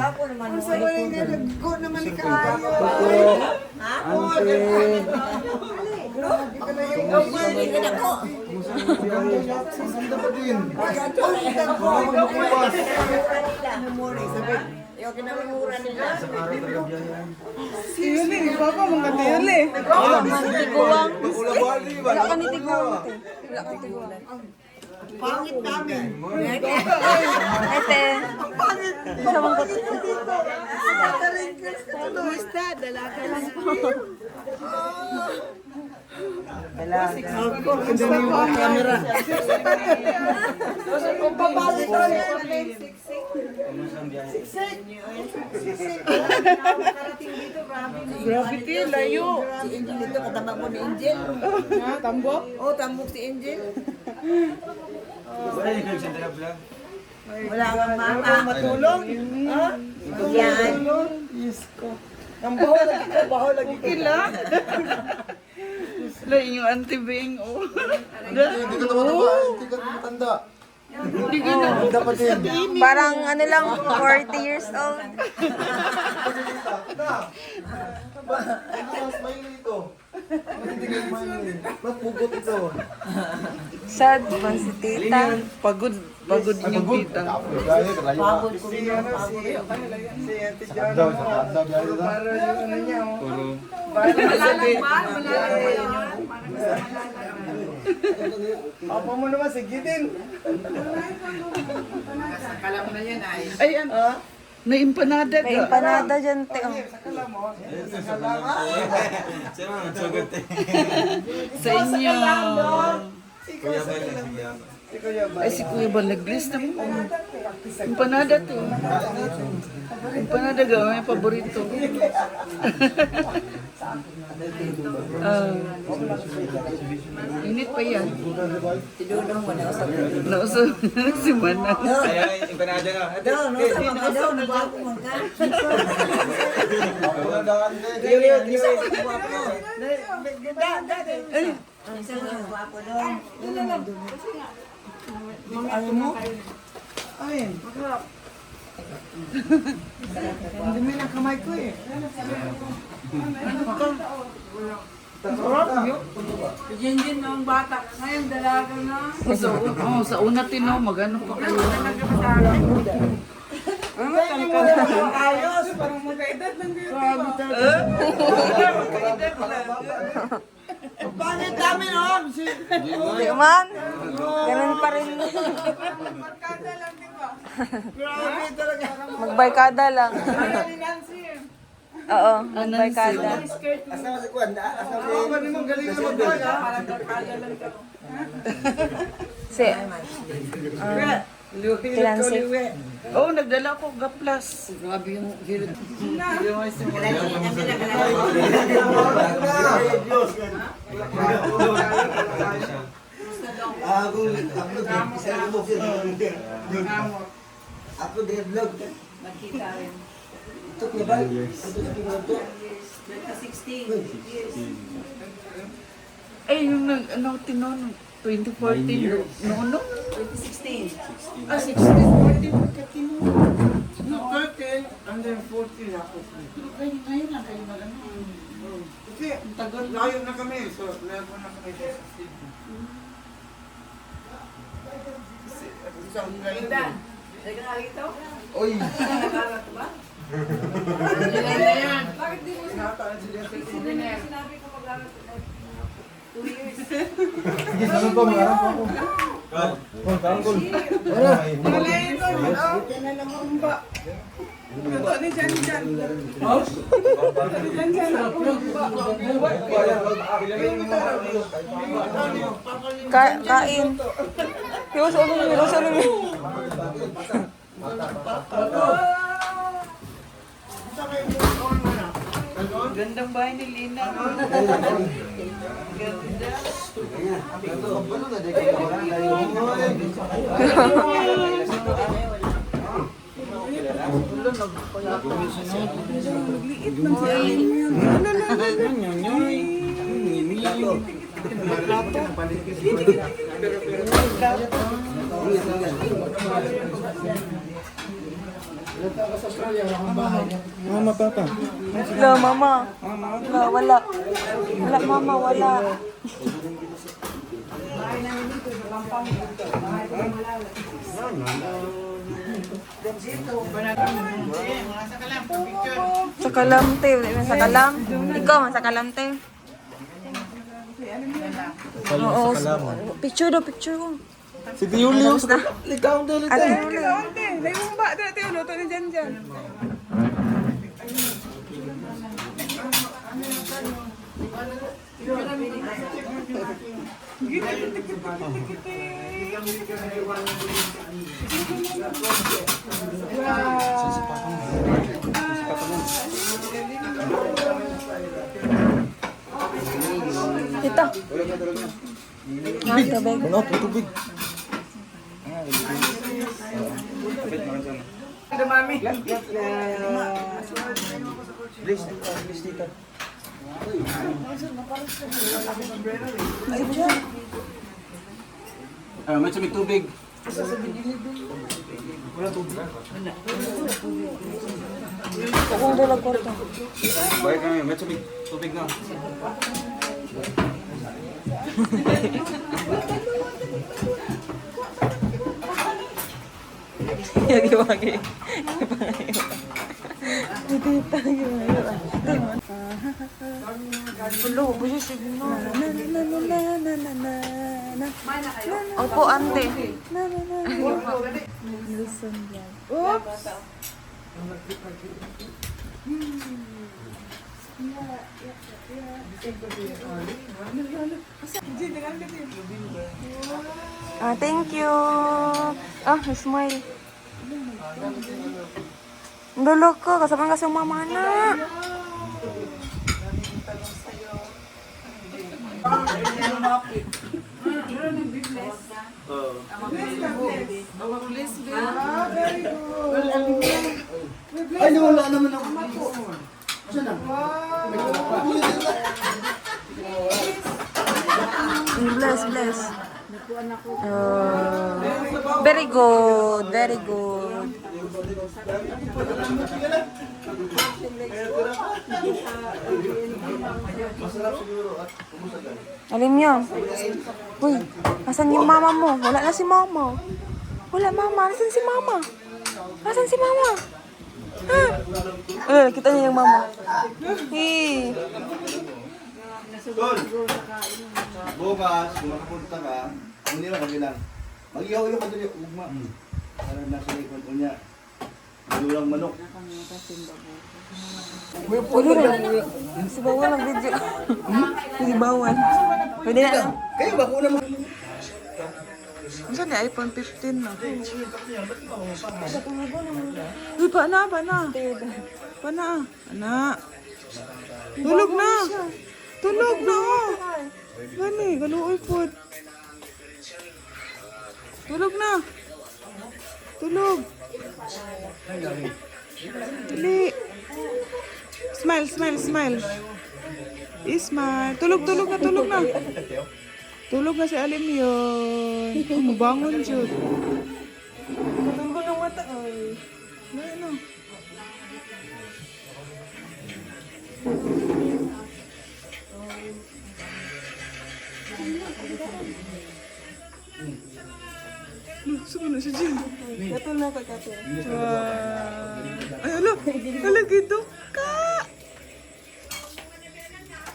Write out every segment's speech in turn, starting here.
Ako naman. Ang sa wala nga nag-go naman ni Kayo. Ha? Hindi ka na ko. Maganda pa din. Yung kinamimura nila. Yun eh, papa, mga tiyol eh. Tiguang. Ulabuhan din ba? Wala ka ni tiguang. Wala ka tiguang. Pangit namin. Ete. Sa mga kot. Kumusta? Dalaga lang po. Ako, kung yung camera. Kung papalik ko Gravity, layo. Si Angel dito, katambak mo ni Angel. tambok? Oh, tambok si Angel. Wala kang mama. Matulong? Yan. Yes ko. Ang baho lagi ko, baho lagi ko. Kila. Lain yung anti-bing. Oh. Hindi ka tumataba. Hindi ka matanda. Hindi ka na. Maganda pa din. Parang ano lang, 40 years old. Ano smile ito? Hindi ka smile. Ba't pugot ito? Sad man si tita. Pagod yung kita. Pagod ko rin yung pagod. Si Ate Jana Daw, mo. daw, daw. Para yung ano niya. oh. Papa mo naman, sige din. Ay, naimpanada May ka. empanada dyan, te. Oh. Sakala mo. Sa inyo. Ikaw sakala mo. Si Kuya ba? Ay, si Kuya ba nag-list na mo? Empanada to. Empanada ga, may paborito. Ah, init pa yan. Si Dudong mo na usap. Nauso si Manang. Kaya empanada na. Daw, no? Sama ka daw, nagwapo man ka. Isa ko nagwapo. Isa ko nagwapo doon. Ano mo? Ayun. Ang dumi ng kamay ko eh. Sa una tinaw, magano pa kayo. Ayos, parang magkaedad lang kayo. Pangit namin, oh! Di man. Ganun pa rin. Grabe talaga. Magbarkada lang. Oo, magbarkada. Ako ni mo, galing na mag-vlog, ha? Si, Kilansi. Oh, nagdala ko gaplas. Grabe yung hirot. Ako din vlog. Magkita rin. Ito niya ba? Ay, yung ano, tinon, 2014, no? 2016. Ah, 16, 14, pagkatinon. No, 13, and then 14 ako. Ngayon lang kayo mag-ano. Kasi, layo na kami, so level na kami sa city. Isang ganda. Sige na rito. Oy! Nakarat ba? Bakit di mo sinataan sila sa Sinabi ko mag-arat 2 years. Sige, saan pa? Marang pa ako. Kangkol. Malayo ko, ito na naman ba? Ito ni Jan Jan. Kain. Hiwas ulo mo, hiwas ulo mo. Gandang bahay ni Lina. Mama, papa. Wala, mama. Wala, wala. Wala, mama, wala. Sa kalamte. Wala na sa kalam. Ikaw, sa kalamte. Oo. Picture daw, picture ko. Si Julius. Na. Ikaw dali. Ate, Kaunti. Naimumba. Dati luto ni Jan Jan. ito. Nga, tubig. Ano, tubig. Ito, mami. Please, please, tita. May may tubig. Kung dalag kwarto. Baik kami, may tubig na. Yagi wagi. Dito Hello, busi signo. Opo, ante. Oops. Ah, thank you. Ah, smile. Dulu ko, kasama kasi yung mama na. Ay, wala naman ako. Bless, bless. Very good, very good. Alim niyo. Uy, nasan yung mama mo? Wala na si mama. Wala mama, nasan si mama? Nasan si mama? Ha? Kita niya yung mama. Hey. Tol, bukas, kung makapunta ka, hindi lang, kami lang. Mag-ihaw-ihaw ka dali, ugma. Para nasa likod ko niya. Malulang manok. Ulo rin. Si Bawal ang video. Si Bawal. Pwede na. Kayo ba, kung naman. Saan ni iPhone 15 na? Uy, pa na. Pa na. Anak. Tulog na. Tulog na. Gani, galuoy po. Tulog na. Tulog. Dali. Smile. Smile. Tulog na. Tulog na si Alim yun. Mabangon siya. Tulog ng mata. Ay. Ano? Saan na siya dyan? Gato na ka gato. Ay, alo. Alo, giduka.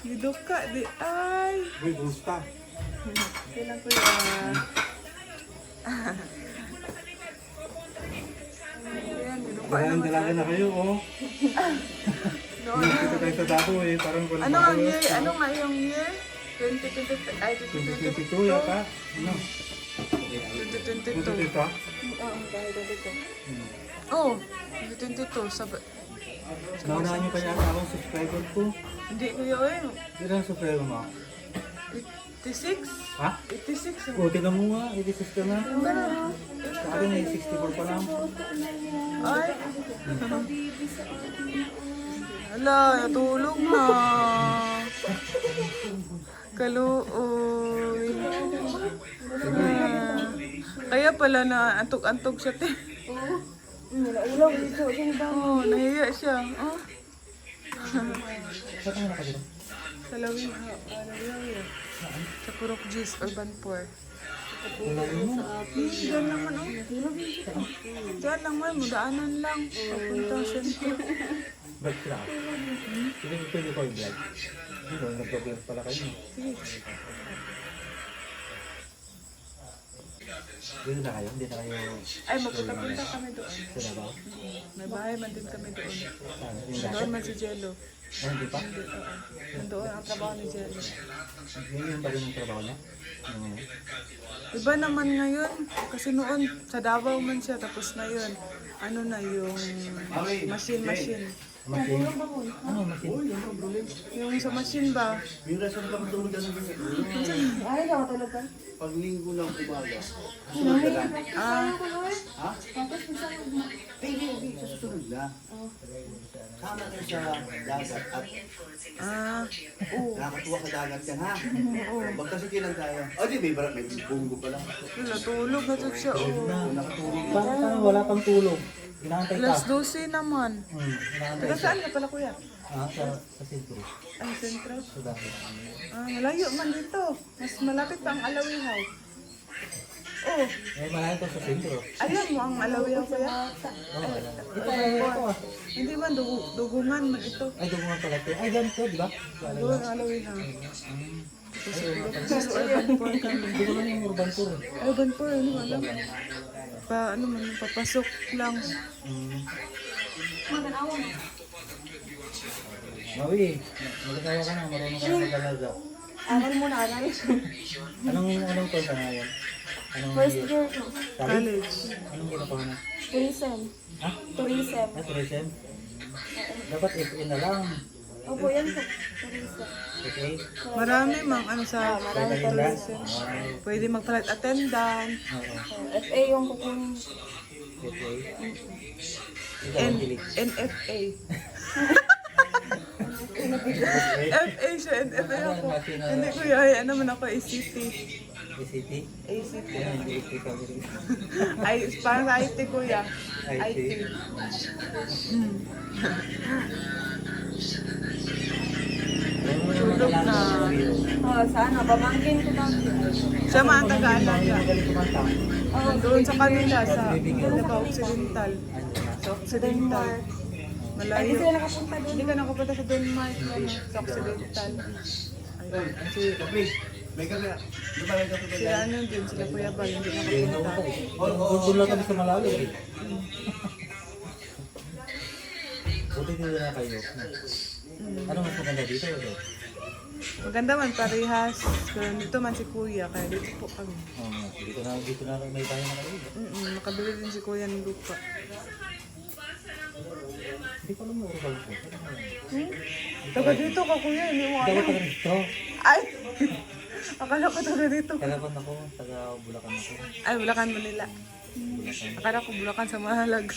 Giduka, di ay. Uy, gusta. Kailan ko yan? Parang dalaga na kayo, oh. Kita tayo sa dato, eh. Parang wala Ano ang year? Ano nga yung year? 2022. Ay, 2022 yata. Ano? 2022. 2022? Oo, dahil dito. Oo, 2022. Sabi. Naunahan niyo pa yata akong subscriber ko. Hindi ko yun. Hindi lang subscriber mo. 86? Ha? 86. O, tignan mo nga. 86 ka na. Ano? Sa akin, 64 pa lang. Ay. Hala, natulog na. Kaluoy. Kaya pala na antog-antog siya, te. Ulaw dito. Siya ba? Oh, nahiya siya. Oh. Saan ka nakadito? Sa Lawin, Lawin. Sa Purok Gis, Urban Poor. Diyan lang man, oh. Diyan lang man, mudaanan lang. Papunta sentro. Vlog sila ka? Sige, pwede ko yung vlog. Dito, nag-vlog pala kayo. Dito na kayo? Hindi na kayo Ay, magpunta kami doon. sa Davao? May bahay man din kami doon. Saan? Yung dati? Doon man si Jello. Ah, hindi pa? Nandoon ang trabaho ni Jello. Yun pa rin yung trabaho niya? Ano? Iba naman ngayon. Kasi noon, sa Davao man siya. Tapos ngayon, ano na yung machine. Machine? Ano machine? Yung sa machine ba? Yung rason ka matulog ka ng Ay, ka matulog ka? pag linggo ng umaga. Ah, Ha? Hindi, sa susunod na. Sama kayo sa dagat at nakakatuwa sa dagat yan, ha? Pag kasi kilang tayo. Di, may bunggo pala. wala, tulog na to siya. Oh. Nakatulog. Parang wala pang tulog. Inaantay ka. Alas 12 naman. Inaantay Taga ka. saan ka pala, kuya? Ah, sa sentro. Ay, sentro. Sa dati. Ah, malayo man dito. Mas malapit pa ang Alawihaw. Oh, Eh, malayo to sa sentro. ayan mo ang Alawihaw, kuya. Oo, wala. Ito ito ah. Hindi man, dugungan man ito. Ay, dumungan pala ito. Ay, ganito, di ba? Wala Doon na. ang Alawihaw. Just urban tour kami. Hindi ko lang yung urban tour. Urban po, ano, alam. Ano man, papasok lang. Mawi, magkakawa ka na. Marunong ka na mag-alaga. Aral mo na, aral. Anong tour ka ngayon? Anong First year, no? College. Anong ginagawa na? Tourism. Ha? Tourism. Ah, tourism? Dapat FA na lang. Opo, yan po. Tourism. Okay? Marami mang ano sa Pwede yun lang? pwede magpalit attendant. Oo. FA yung kukunin. FA? Ikaw ang kilig. NFA. FA siya, NFA ako. Hindi ko yun, ano man ako, ACT. ACT? ACT. Yan, ACT ka rin. Ay, parang sa IT kuya. IT. IT. Tulog na. Sana, pamangkin ko lang. Siya man ang taga-alaga. Magaling kumanta. Doon sa kanila, sa Occidental. Sa Occidental. Ay, Malayo. di sila nakapunta doon. Hindi ka nakapunta sa Denmark, ano, sa Occidental. Please, may kape. Di ba may kape ba Sila yan? ano din, sila Kuya Bal, hindi Hindi na nakapunta. Doon lang kami sa Malawi eh. Buti dito na kayo. Ano mas maganda dito? Maganda man, parehas. Pero dito man si Kuya, kaya dito po kami. Dito na may tayo na kayo. Makabili din si Kuya ng lupa. Hindi ko alam mo urban ko. Taga dito ka Kuya, hindi mo Dapat alam. taga dito. Ay! Akala ko taga dito. Kalaban ako, taga Bulacan ako. Ay, Bulacan, Manila. Akala ko Bulacan sa Malalag.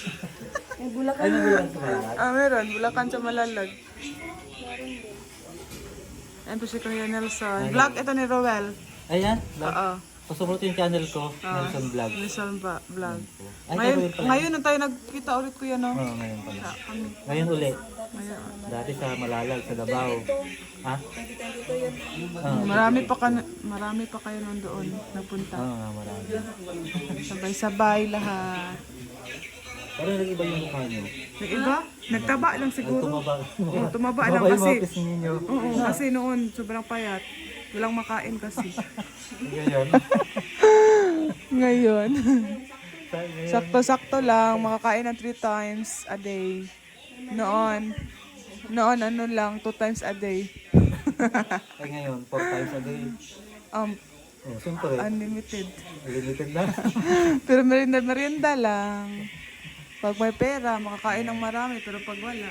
May Bulacan. Ay, Bulacan sa Malalag. Meron. Bulacan sa Malalag. Ayan po si Kuya Nelson. Vlog ito ni Roel. Ayan, Oo. pasuporto yung channel ko, Nelson Vlog. Nelson Vlog. Ay, Ngayon, gagawin pala. ngayon na tayo nagkita ulit Kuya, no? Oo, ngayon pala. Ano? Ngayon ulit. Ngayon. Dati sa Malalag, sa Davao. Ha? Marami pa kayo nun doon napunta. Oo nga, marami. Sabay-sabay lahat. Parang nag-iba yung mukha nyo. May iba? Nagtaba lang siguro. Tumaba. Oo, tumaba lang yung kasi. mga pis ninyo. Oo, kasi noon sobrang payat. Walang makain kasi. Ganyan. Ngayon. Sakto-sakto lang, makakain ng 3 times a day. Noon ano lang, 2 times a day. Ay ngayon, 4 times a day. Oh, siyempre, Unlimited. limited na. Pero merienda lang. Pag may pera, makakain ng marami. Pero pag wala.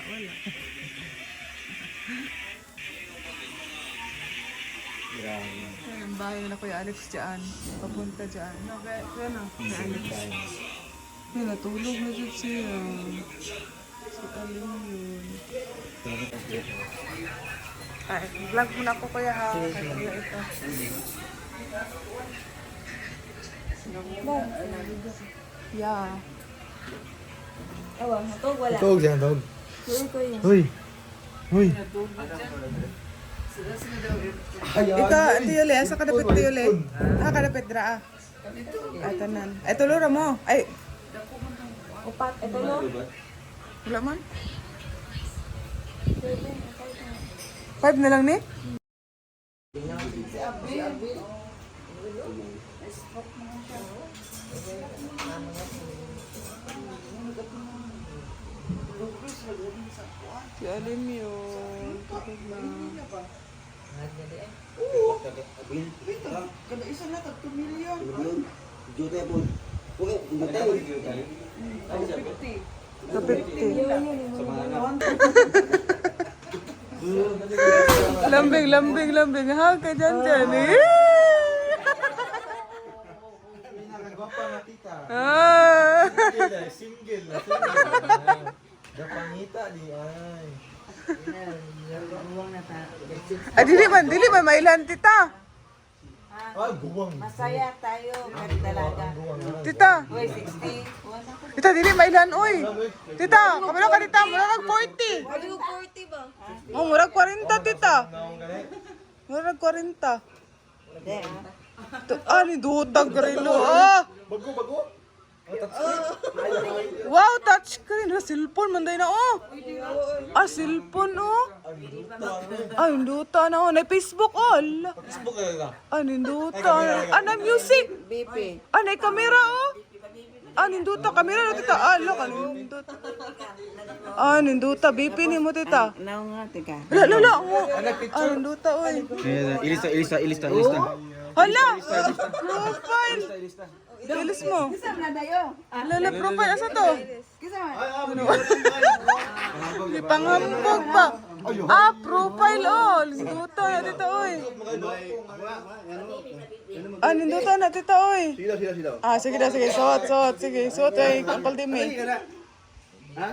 Grabe. Ayan, ang bahay na Kuya Alex dyan. Papunta dyan. No, kaya na. Kuya Alex. Ay, natulog na dyan siya. Si Aling yun. Ay, vlog muna ako Kuya ha. Kaya Kuya ito. Yeah. Ewan, matog wala. Tawag siya, tawag. Uy, ko yun. Uy. Uy. Ito, Tiyuli, asa kadapit Tiyuli? Kadapit dra. Ay, tanan. Ay, tulura mo. Ay, Upat, ito no? wala man. 5 na lang ni? Si Alim yun. Kada isa na, 3 milyon. Juta po. Okay, juta. Sa 50. Lambing. Ha, ka dyan eh. Pinakagwapa na tita. Ah. Single na. Gapangita di ay. Ay, dili man, mailan tita. Ah, guwang. Masaya tayo, kahit dalaga. Tita, Uy, 60. tita, dili mailan, oy. Tita, kamila ka tita, murag 40. Pwede ko 40 ba? Oh, murag 40, tita. Murag 40. Ni dutag karilo, ah. Bago. Wow, touchscreen. Cellphone man day na, oh. Cellphone, oh. Ay, hinduta na, oh. Na Facebook, oh. Ala. Facebook ka ka. Hinduta. Na music. BP. Na kamera, oh. Ninduta. Kamera, no, tita. Ala, ninduta. Ninduta. BP ni mo, tita. Now nga, teka. Lala, mo. Ninduta, oy. Ilista. Hala! Profile! Bilis mo. Saan na dayo? Lala, profile. Asa to? Pangambog pa. Profile, oh. Ninduta na, tita, oy. Ninduta na, tita, oy. Sila. Sige. Suot, ay. Kampal din, eh. Ha?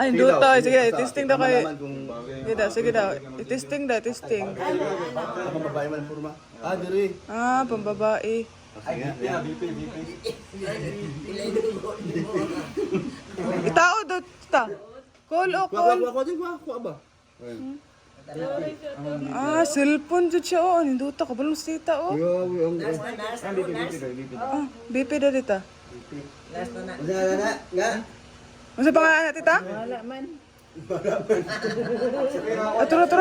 Ninduta, oy. Sige, testing daw kayo. Sige daw. Testing. Ang babae man forma. Diri. Pambabae. Itao daw, tita. Call. Ako ba? Cellphone dyan siya, oh. Ninduta ka. Balong tita, oh. BP daw, tita. Ano sa pangalan na, tita? Wala man. Tura.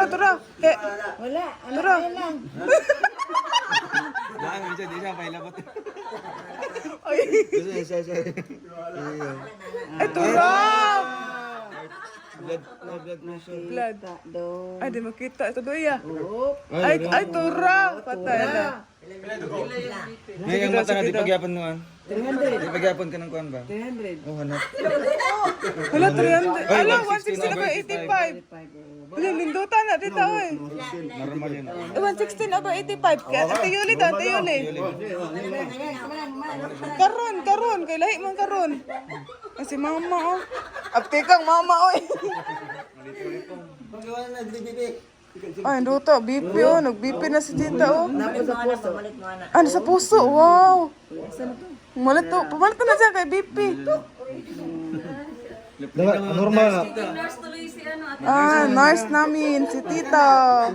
Wala. Tura. Lang. Ay, tura! Blood. Do. Ay, di makita. Ito doon, ya. Ay, tura! Patay na. Ngayon mata na di pagyapon mo 300. Di pagyapon ka ng kuan ba? 300. Oh, hanap. Wala, 300. Ala, 160 na ba? 85. Linduta na, tita, oy. Normal yun. 116 over 85. Ate Yuli daw, Ate Yuli. Karon. Kay lahi man karon. Si mama, oh. Apte kang mama, oy. Ay, Duto, BP, oh. Nag-BP na si tita, oh. Napos sa puso. Sa puso, wow. Pumalit na siya kay BP. Normal na. Nurse tuloy si ate. Nurse namin, si tita.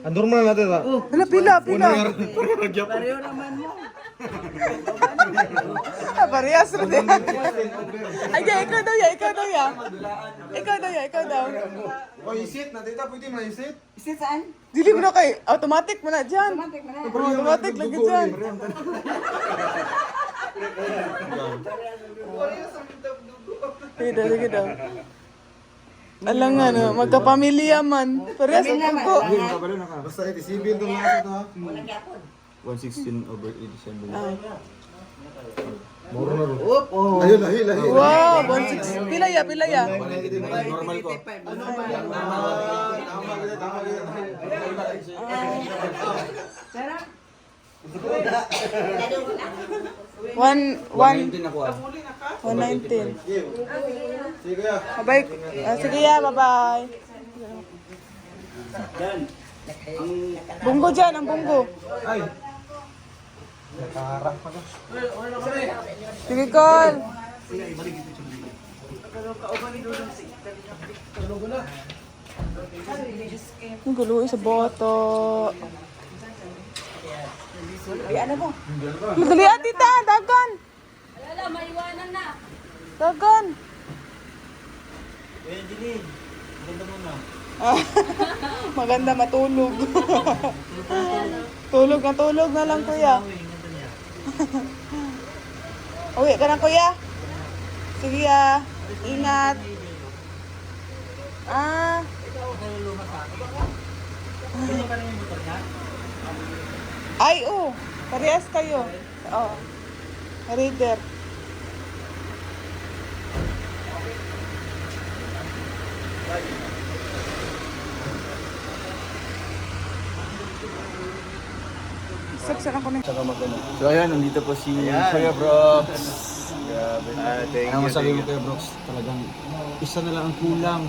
Normal na tita. Pila. Pareho naman mo. Parehas rin yan. Ay, ikaw daw. Oh, isit na tita. Pwede mo na isit? Isit saan? Dili mo na kay, automatic mo na dyan. Automatic lagi dyan. Sige daw. Alam nga, no, magkapamilya man. Parehas ang pugo. Basta civil itong mga ito ha. 116 over 87. Moro na rin. Ayun, lahi. Wow, 160. Pila ya. Normal ko. Sarap. 119 ako ah. 119. Sige ya. Bye. Sige ya, bye-bye. Bunggo dyan, ang bunggo. Ay. Nakaharap pa ka. Sige, call. Ang gulo sa boto. Ano mo? Madali tita, dagan. Wala, maiwanan na. Dagan. Maganda matulog. Tulog na lang kuya. Uwi ka na kuya. Sige ah. Ingat. Ah. Ay, oh. Parehas kayo. Oh. Reader. Saksan ako na. Saka magano. So ayan, nandito po si Ayan. Kuya Brox. Grabe. Thank Ano you. masabi mo thank you. Kuya Brox? Talagang isa na lang ang kulang.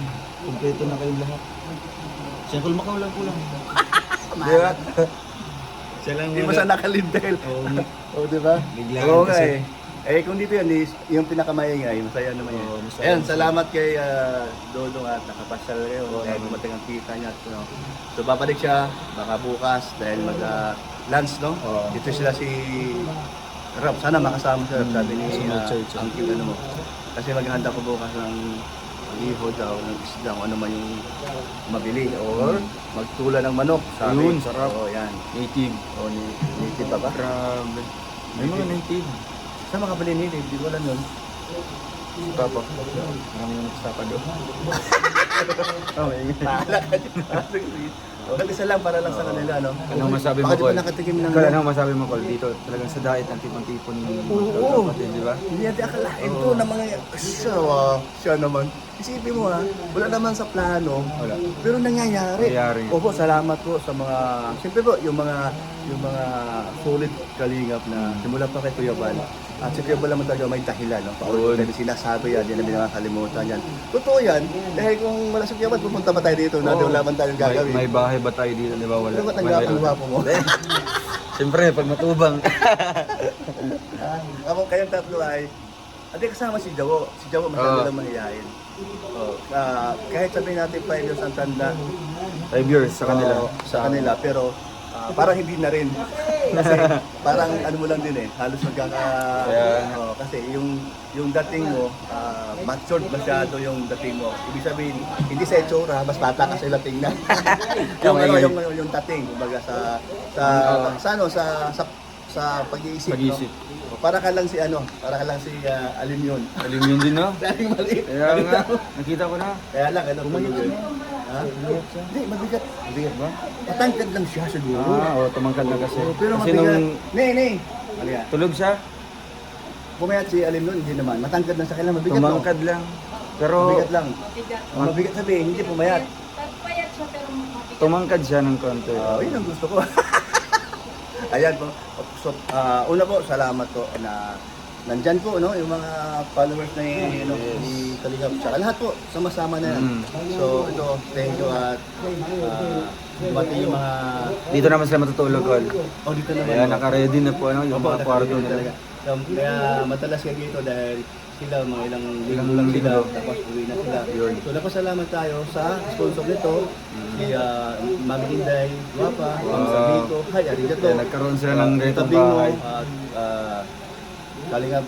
Kompleto na kayong lahat. Siya Kulmakaw lang kulang. Di ba? Siya lang Hindi mo wala. sana nakalindel. Oo. Oo, di ba? Biglaan Oo nga kasi. eh. Eh kung dito yan, yung pinakamaingay, masaya naman yan. Oo, masaya. Ayan, salamat kay Dodong at nakapasyal kayo dahil dumating ang kita niya. No? So babalik siya, baka bukas dahil mag-lunch, no? Oo. Dito sila si Rob. Sana makasama siya, sabi ni Sa Uncle ano mo. Kasi maghahanda ko bukas ng liho daw, ng isda, kung ano man yung mabili. Or magtula ng manok. Sabi. Yun, sarap. Oo, yan. Native. O, native pa ba? Grabe. May mga native. Saan makabili native? Di ko alam yun. Papa. Marami yung nagsapa doon. Oh, bahala ka dyan. Isa lang para lang sa kanila, no? Anong masabi mo, Baka di Col? ba nakatikim ng... Kala anong masabi mo, Col? Dito talagang sa diet ang tipon-tipon ng Oo. kapatid, di ba? Hindi natin akalain to na mga... Siya naman. Isipin mo ha, wala naman sa plano. Wala. Pero nangyayari. Nangyayari. Opo, salamat po sa mga... Siyempre po, yung mga solid kalingap na simula pa kay Kuya Val. At si Kuya Val naman talaga may dahilan, no? Paulit tayo sinasabi yan, yan namin nakakalimutan yan. Totoo yan, dahil kung wala si Kuya Val, pupunta pa tayo dito, na wala man tayong gagawin. May bahay ba tayo dito, di ba? Wala. Ano ba tanggapang gwapo mo? Siyempre, pag matubang. Ako kayong tatlo ay, at kasama si Jawo. Si Jawo masyado lang mahihayin. Oh, kahit sabihin natin 5 years ang tanda 5 years sa kanila. sa kanila, pero parang hindi na rin. Kasi parang ano mo lang din eh, halos magkaka... Kaya- kasi yung dating mo, matured masyado yung dating mo. Ibig sabihin, hindi sa itsura, mas bata ka sa tingnan. yung dating, kumbaga sa pag-iisip. Pag-iisip. No? Para ka lang si Alin yun. Alim yun din, no? Dating maliit. Kaya nga, nakita ko na. Kaya lang, ano, tumayog yun. Ha? Hindi, mabigat. Mabigat ba? Matangkad lang siya siguro. Oo, tumangkad na kasi. Pero Kasi mabigat. nung Nee. Ano yan? tulog siya, Pumayat si Alin nun, hindi naman. Matangkad lang sa kailan, mabigat no? tumangkad lang. Pero Mabigat lang. Mabigat sabihin, hindi pumayat. Pagpayat siya pero mabigat. tumangkad siya ng konti. Yun ang gusto ko. Ayan po. So, una po, salamat po na nandyan po, no, yung mga followers na ni Kalingap. Tsaka lahat po, sama-sama na yan. So, ito, thank you at pati yung mga... Dito naman sila matutulog, Col. Oh, dito naman. Kaya no? naka-ready na po ano, yung Opo, mga kwarto nakakita nila. talaga. So, kaya matalas kayo dito dahil sila mga ilang linggo lang sila, tapos uwi na sila. So napasalamat tayo sa sponsor nito, si Mami Inday, Guapa, Mami Biko, hi, arigato. Kaya nagkaroon sila ng ganitong Tabingo, bahay. Kalingap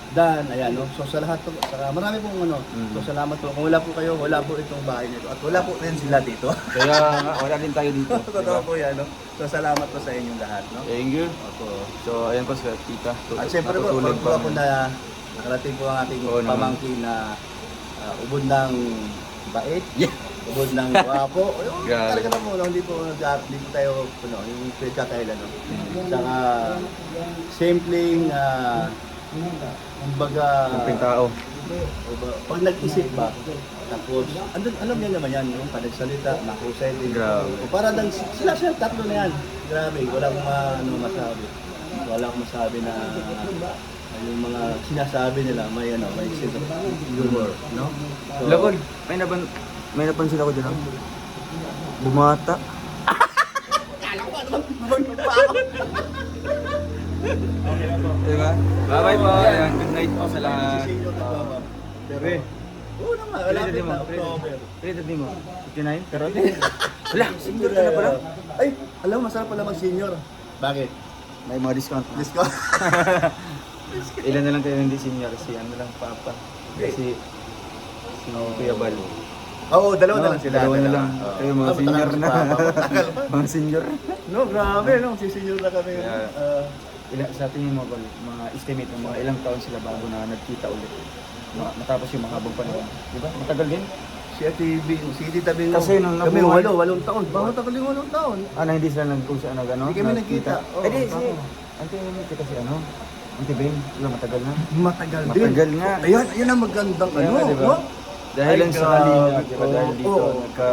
Dan, ayan, no? So sa lahat po, saka marami pong so salamat po. Kung wala po kayo, wala po itong bahay nito. At wala po rin sila dito. Kaya nga, wala din tayo dito. Totoo po yan, no? So salamat po sa inyong lahat, no? Thank you. Opo. So, ayan po sa tita. At siyempre po, Natutulog pag po na nakarating po ang ating Oo naman. pamangkin na ubod ng bait, ubod ng guwapo. Grabe. Talaga na po, no? hindi po tayo, yung pinagkakailan. No? Saka, simpleng, kumbaga, Simpleng tao. pag nag-isip ba, tapos, alam niya naman yan, yung panagsalita, mahusay din. Grabe. O para lang, sila tatlo na yan. Grabe, wala akong masabi. Wala akong masabi na yung mga sinasabi nila, may sense of humor, no? So, Lakol, may napansin ako dyan. Bumata. Diba? Bye-bye po. Ayan, good night po sa lahat. Bebe, Oo naman, malapit na. October. Pwede din mo. 59? Pero Wala, senior ka na pala. Ay, alam mo, masarap pala mag-senior. Bakit? may mga discount na. Discount. Ilan na lang kayo hindi senior? Si ano lang, Papa. Kasi si Kuya Bal. Oo, dalawa na lang sila. Dalawa na lang. Oo. Kayo mga Matagal senior si na. Papa, matagal pa. Mga senior. No, grabe, no? Si-senior na kami. Yeah. Sa tingin mo, Bal, mga estimate ng mga ilang taon sila bago na nagkita ulit. Matapos yung mahabang panahon. Di ba? Matagal din. Si TV, si Tita Bing. Kasi nung kami nabuhay- 8 taon. Bakit tagal yung 8 taon? Na hindi sila nag-kung saan nag-ano? Hindi kami nagkita. Oo, Eh di, si... bako. Ante, kita si ano? Ante Bing, diba matagal na? Matagal din. Matagal nga. Ayan, ayan ang magandang Kaya ano, nga, diba? no? Dahil lang sa grabe. kalinga, diba? Dahil dito, Oo. nagka...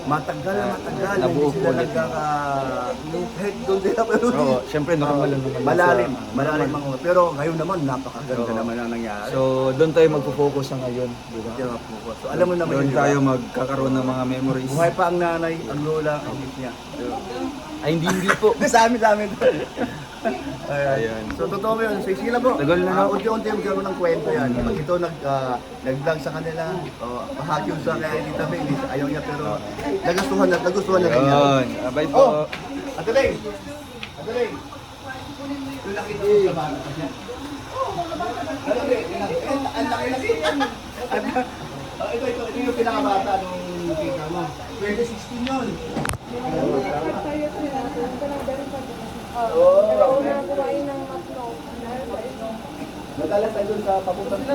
Matagal na matagal. Nabuo Hindi sila ulit. nagkaka-head doon sila. Pero Oo, syempre normal lang naman. malalim, sa- malalim ang pero ngayon naman napakaganda Oo. naman ang nangyari. So, doon tayo magpo-focus sa ngayon, di ba? Kaya po. So alam mo naman Doon yun, di ba? tayo magkakaroon ng mga memories. Buhay pa ang nanay, ang lola, ang miss niya. Ay, hindi po. Sa amin. Ayan. So totoo yun, sa sila po. Tagal na, no? Unti-unti magkaroon ng kwento yan. Pag ito nag-vlog sa kanila, pahakyon sa kaya Tita Bing, ayaw niya pero nagustuhan na rin niya. Ayun. Abay po. Oh! Ate Ling! Ate Ling! Yung nakita mo sa bata pa siya? Oo, mga bata. Ang laki-laki yan. Ito yung pinakabata nung kita mo. 2016 yun. Madalas tayo dun sa papuntang sa